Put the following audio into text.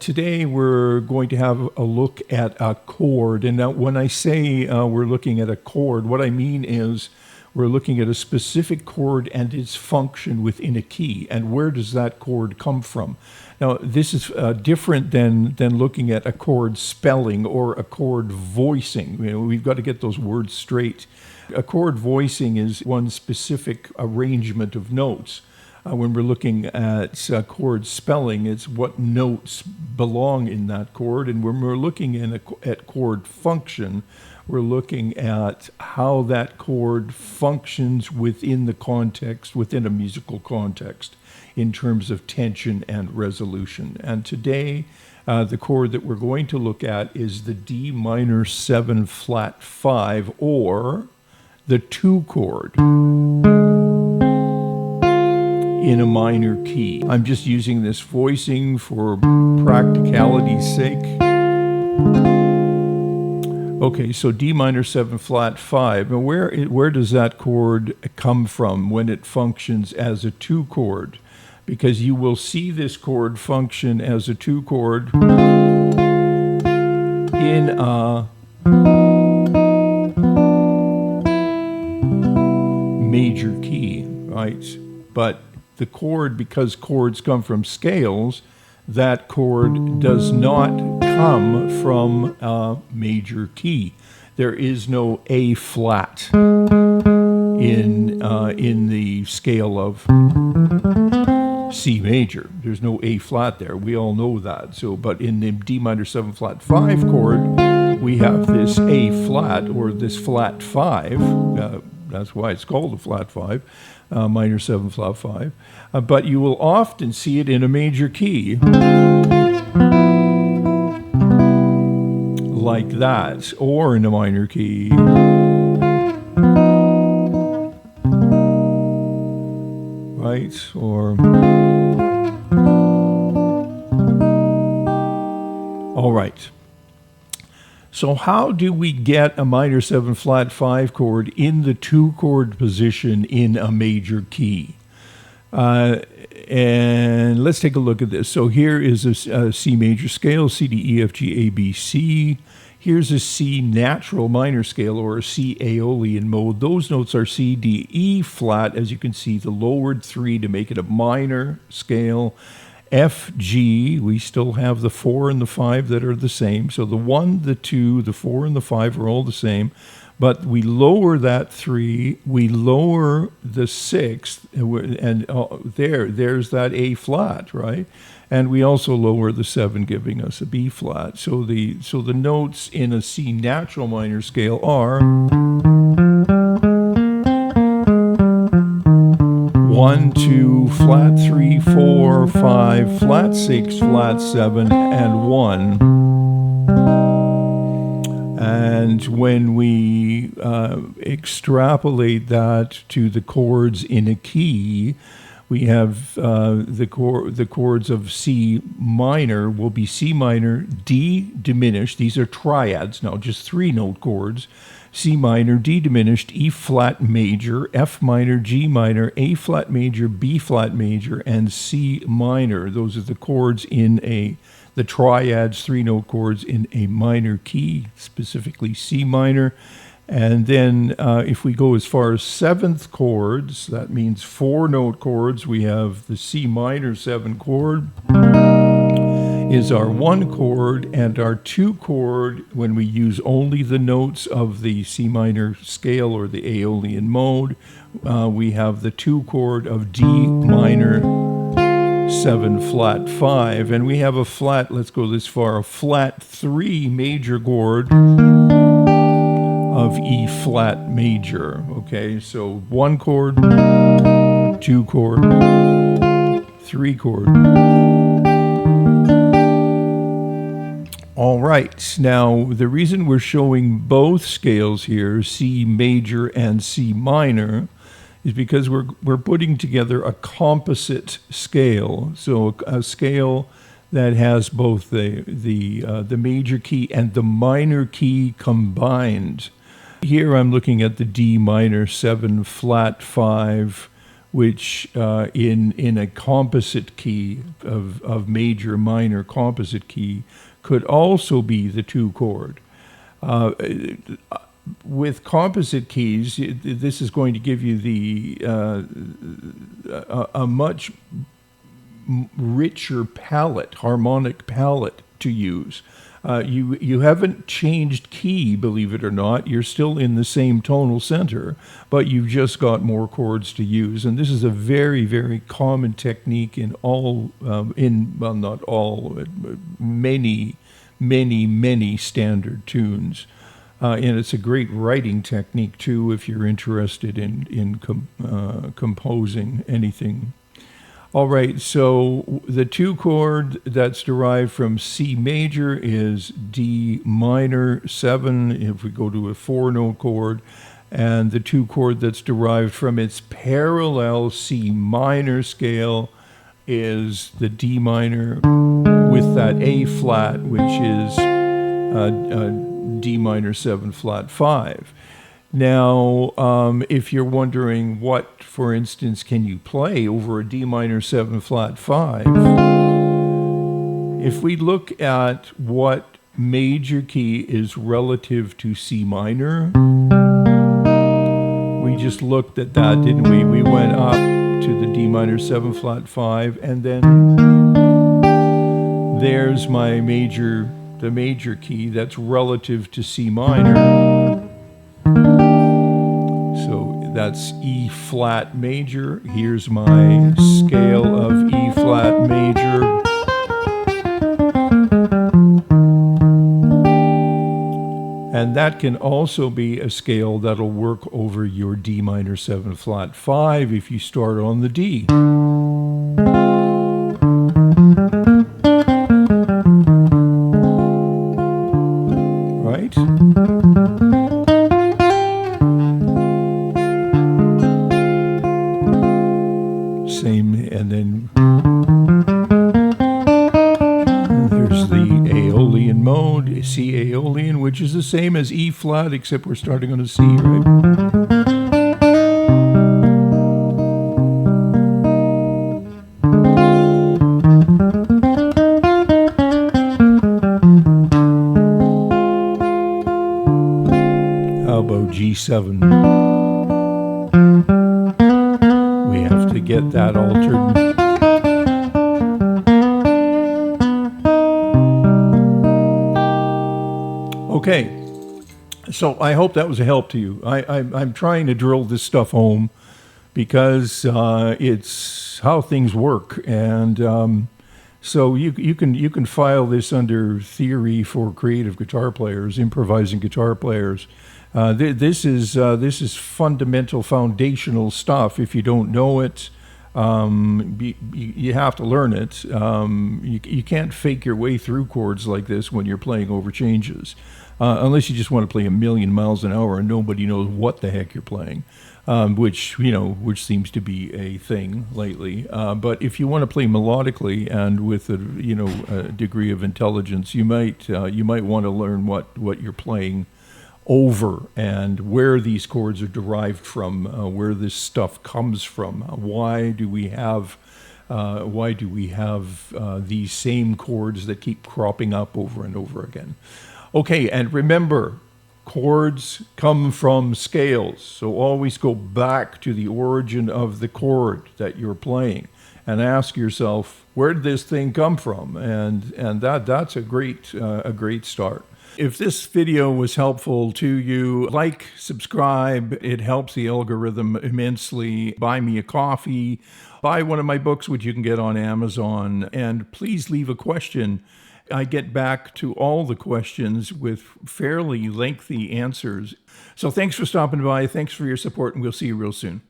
Today we're going to have a look at a chord. And now when I say we're looking at a chord, what I mean is we're looking at a specific chord and its function within a key. And where does that chord come from? Now, this is different than looking at a chord spelling or a chord voicing. You know, we've got to get those words straight. A chord voicing is one specific arrangement of notes. When we're looking at chord spelling, it's what notes belong in that chord. And when we're looking at chord function, we're looking at how that chord functions within the context, within a musical context, in terms of tension and resolution. And today, the chord that we're going to look at is the D minor 7 flat 5, or the 2 chord in a minor key. I'm just using this voicing for practicality's sake. Okay, so D minor 7 flat 5. Now where does that chord come from when it functions as a 2 chord? Because you will see this chord function as a 2 chord in a major key, right? But the chord, because chords come from scales, that chord does not come from a major key. There is no A flat in the scale of C major. There's no A flat there. We all know that. So, but in the D minor 7 flat 5 chord, we have this A flat, or this flat 5. That's why it's called a flat 5. Minor 7 flat 5, but you will often see it in a major key, like that, or in a minor key, right, or, all right. So how do we get a minor 7 flat 5 chord in the 2 chord position in a major key? And let's take a look at this. So here is a C major scale, C, D, E, F, G, A, B, C. Here's a C natural minor scale, or a C Aeolian mode. Those notes are C, D, E flat, as you can see, the lowered 3 to make it a minor scale. F, G, we still have the 4 and the 5 that are the same. So the 1, the 2, the 4, and the 5 are all the same. But we lower that 3, we lower the 6th, and there's that A flat, right? And we also lower the 7, giving us a B flat. So the notes in a C natural minor scale are 1, 2, flat 3, 4, 5, flat 6, flat 7, and 1. And when we extrapolate that to the chords in a key, we have the chords of C minor will be C minor, D diminished. These are triads now, just 3 note chords. C minor, D diminished, E flat major, F minor, G minor, A flat major, B flat major, and C minor. Those are the chords in the triads, 3 note chords in a minor key, specifically C minor. And then if we go as far as 7th chords, that means 4 note chords. We have the C minor 7 chord is our 1 chord, and our 2 chord, when we use only the notes of the C minor scale or the Aeolian mode, we have the 2 chord of D minor 7 flat 5, and we have a flat, let's go this far, a flat 3 major chord of E flat major. Okay, so 1 chord, 2 chord, 3 chord. All right, now the reason we're showing both scales here, C major and C minor, is because we're putting together a composite scale. So a scale that has both the major key and the minor key combined. Here I'm looking at the D minor 7 flat 5 which in a composite key of major minor composite key could also be the 2 chord. With composite keys, this is going to give you a much richer palette, harmonic palette to use. You haven't changed key, believe it or not. You're still in the same tonal center, but you've just got more chords to use. And this is a very, very common technique in all, well, not all, but many standard tunes. And it's a great writing technique, too, if you're interested in composing anything. All right, so the 2 chord that's derived from C major is D minor 7, if we go to a 4-note chord. And the 2 chord that's derived from its parallel C minor scale is the D minor with that A flat, which is D minor 7 flat 5. Now, if you're wondering what, for instance, can you play over a D minor 7 flat 5, if we look at what major key is relative to C minor, we just looked at that, didn't we? We went up to the D minor 7 flat 5, and then there's my major, the major key that's relative to C minor. So that's E flat major. Here's my scale of E flat major. And that can also be a scale that'll work over your D minor 7 flat 5 if you start on the D. Right? Same, and then there's the Aeolian mode, C Aeolian, which is the same as E flat, except we're starting on a C, right? How about G7? We have to get that altered. Okay, so I hope that was a help to you. I'm trying to drill this stuff home because it's how things work, and so you can file this under theory for creative guitar players, improvising guitar players. This is fundamental, foundational stuff. If you don't know it, you have to learn it. You can't fake your way through chords like this when you're playing over changes, unless you just want to play a million miles an hour and nobody knows what the heck you're playing, which seems to be a thing lately. But if you want to play melodically and with a degree of intelligence, you might want to learn what you're playing over and where these chords are derived from, where this stuff comes from. Why do we have these same chords that keep cropping up over and over again? Okay, and remember, chords come from scales, so always go back to the origin of the chord that you're playing and ask yourself, where did this thing come from? And that's a great start. If this video was helpful to you, like, subscribe. It helps the algorithm immensely. Buy me a coffee. Buy one of my books, which you can get on Amazon. And please leave a question. I get back to all the questions with fairly lengthy answers. So thanks for stopping by. Thanks for your support, and we'll see you real soon.